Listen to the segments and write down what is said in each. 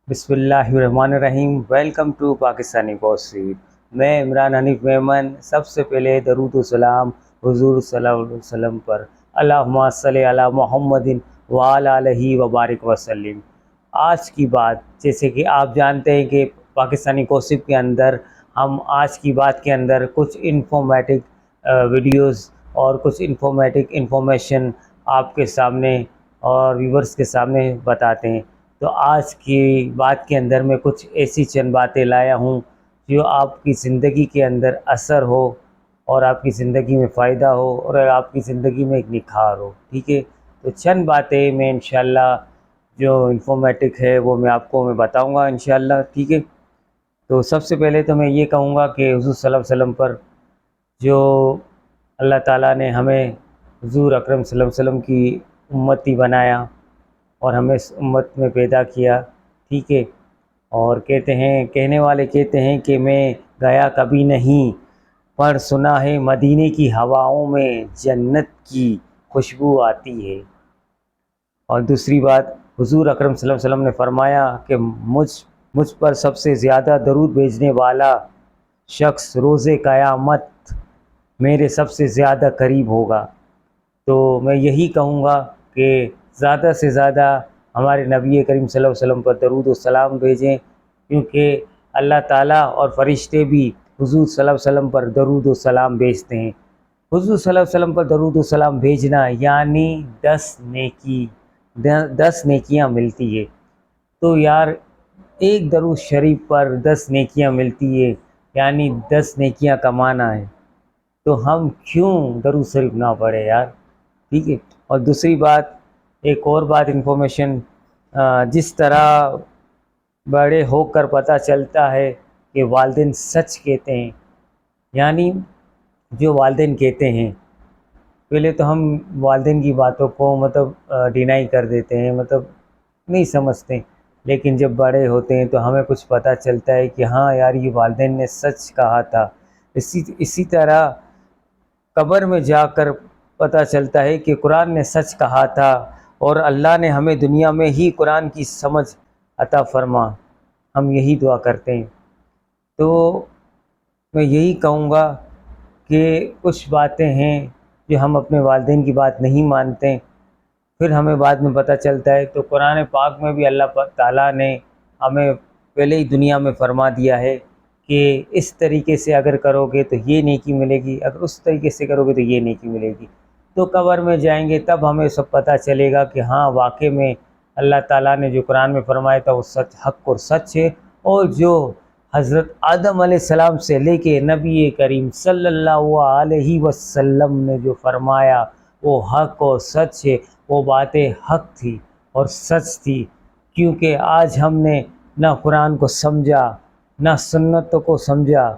بسم اللہ الرحمن الرحیم۔ Welcome to Pakistani gossip. میں عمران حنیف میمن۔ سب سے پہلے درود و سلام حضور صلی اللہ علیہ وسلم پر، اللہم صلی علی محمد وعلی آلہ وبارک وسلم۔ آج کی بات، جیسے کہ آپ جانتے ہیں کہ پاکستانی گوسپ کے اندر ہم آج کی بات کے اندر کچھ انفارمیٹک ویڈیوز اور کچھ انفارمیشن آپ کے سامنے اور ویورز کے سامنے بتاتے ہیں۔ تو آج کی بات کے اندر میں کچھ ایسی چند باتیں لایا ہوں جو آپ کی زندگی کے اندر اثر ہو اور آپ کی زندگی میں فائدہ ہو اور آپ کی زندگی میں ایک نکھار ہو، ٹھیک ہے؟ تو چند باتیں میں انشاءاللہ جو انفارمیٹک ہے وہ آپ کو بتاؤں گا انشاءاللہ، ٹھیک ہے؟ تو سب سے پہلے تو میں یہ کہوں گا کہ حضور صلی اللہ علیہ وسلم پر جو اللہ تعالیٰ نے ہمیں حضور اکرم صلی اللہ علیہ وسلم کی امتی بنایا اور ہمیں اس امت میں پیدا کیا، ٹھیک ہے؟ اور کہنے والے کہتے ہیں کہ میں گیا کبھی نہیں، پر سنا ہے مدینے کی ہواؤں میں جنت کی خوشبو آتی ہے۔ اور دوسری بات، حضور اکرم صلی اللہ علیہ وسلم نے فرمایا کہ مجھ پر سب سے زیادہ درود بھیجنے والا شخص روز قیامت میرے سب سے زیادہ قریب ہوگا۔ تو میں یہی کہوں گا کہ زیادہ سے زیادہ ہمارے نبی کریم صلی اللہ علیہ وسلم پر درود و سلام بھیجیں، کیونکہ اللہ تعالیٰ اور فرشتے بھی حضور صلی اللہ علیہ وسلم پر درود و سلام بھیجتے ہیں۔ حضور صلی اللہ علیہ وسلم پر درود و سلام بھیجنا یعنی 10 نیکیاں ملتی ہے۔ تو یار ایک درود شریف پر 10 نیکیاں ملتی ہے، یعنی 10 نیکیاں کمانا ہے، تو ہم کیوں درود شریف نہ پڑھے یار، ٹھیک ہے؟ اور دوسری بات، ایک اور بات انفارمیشن، جس طرح بڑے ہو کر پتہ چلتا ہے کہ والدین سچ کہتے ہیں، یعنی جو والدین کہتے ہیں، پہلے تو ہم والدین کی باتوں کو ڈینائی کر دیتے ہیں، نہیں سمجھتے، لیکن جب بڑے ہوتے ہیں تو ہمیں کچھ پتہ چلتا ہے کہ ہاں یار یہ والدین نے سچ کہا تھا۔ اسی طرح قبر میں جا کر پتہ چلتا ہے کہ قرآن نے سچ کہا تھا، اور اللہ نے ہمیں دنیا میں ہی قرآن کی سمجھ عطا فرما، ہم یہی دعا کرتے ہیں۔ تو میں یہی کہوں گا کہ کچھ باتیں ہیں جو ہم اپنے والدین کی بات نہیں مانتے، پھر ہمیں بعد میں پتہ چلتا ہے۔ تو قرآن پاک میں بھی اللہ تعالیٰ نے ہمیں پہلے ہی دنیا میں فرما دیا ہے کہ اس طریقے سے اگر کرو گے تو یہ نیکی ملے گی، اگر اس طریقے سے کرو گے تو یہ نیکی ملے گی۔ تو قبر میں جائیں گے تب ہمیں سب پتہ چلے گا کہ ہاں واقعے میں اللہ تعالیٰ نے جو قرآن میں فرمایا تھا وہ سچ، حق اور سچ ہے، اور جو حضرت آدم علیہ السلام سے لے کے نبی کریم صلی اللہ علیہ وسلم نے جو فرمایا وہ حق اور سچ ہے، وہ باتیں حق تھی اور سچ تھی، کیونکہ آج ہم نے نہ قرآن کو سمجھا نہ سنتوں کو سمجھا۔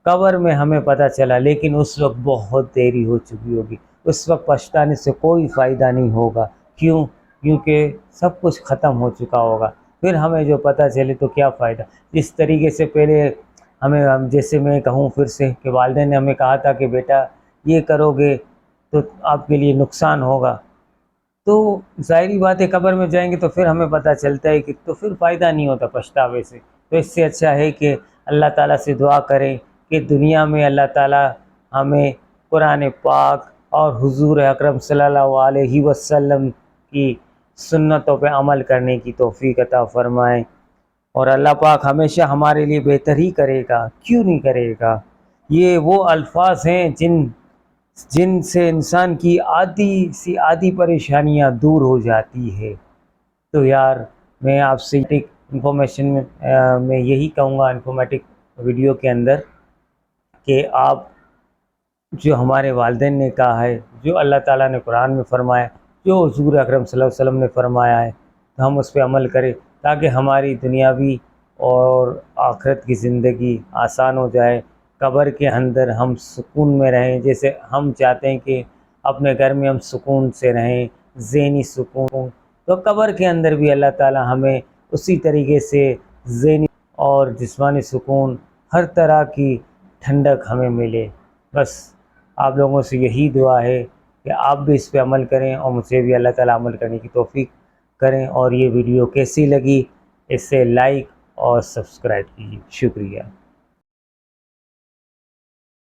قبر میں ہمیں پتہ چلا، لیکن اس وقت بہت دیری ہو چکی ہوگی، اس وقت پچھتانے سے کوئی فائدہ نہیں ہوگا۔ کیونکہ سب کچھ ختم ہو چکا ہوگا، پھر ہمیں جو پتہ چلے تو کیا فائدہ۔ اس طریقے سے پہلے جیسے میں کہوں پھر سے کہ والدین نے ہمیں کہا تھا کہ بیٹا یہ کرو گے تو آپ کے لیے نقصان ہوگا، تو ظاہری بات ہے قبر میں جائیں گے تو پھر ہمیں پتہ چلتا ہے کہ تو پھر فائدہ نہیں ہوتا پچھتاوے سے۔ تو اس سے اچھا ہے کہ اللہ تعالیٰ سے دعا کریں کہ دنیا میں اللہ تعالیٰ ہمیں قرآن پاک اور حضور اکرم صلی اللہ علیہ وسلم کی سنتوں پہ عمل کرنے کی توفیق عطا فرمائیں، اور اللہ پاک ہمیشہ ہمارے لیے بہتر ہی کرے گا، کیوں نہیں کرے گا؟ یہ وہ الفاظ ہیں جن سے انسان کی آدھی پریشانیاں دور ہو جاتی ہے۔ تو یار میں آپ سے انفارمیشن میں یہی کہوں گا انفارمیٹک ویڈیو کے اندر کہ آپ جو ہمارے والدین نے کہا ہے، جو اللہ تعالیٰ نے قرآن میں فرمایا، جو حضور اکرم صلی اللہ علیہ وسلم نے فرمایا ہے، تو ہم اس پہ عمل کریں تاکہ ہماری دنیاوی اور آخرت کی زندگی آسان ہو جائے، قبر کے اندر ہم سکون میں رہیں، جیسے ہم چاہتے ہیں کہ اپنے گھر میں ہم سکون سے رہیں، ذہنی سکون، تو قبر کے اندر بھی اللہ تعالیٰ ہمیں اسی طریقے سے ذہنی اور جسمانی سکون، ہر طرح کی ٹھنڈک ہمیں ملے۔ بس آپ لوگوں سے یہی دعا ہے کہ آپ بھی اس پہ عمل کریں، اور مجھے بھی اللہ تعالیٰ عمل کرنے کی توفیق کریں۔ اور یہ ویڈیو کیسی لگی اسے لائک اور سبسکرائب کیجیے. شکریہ.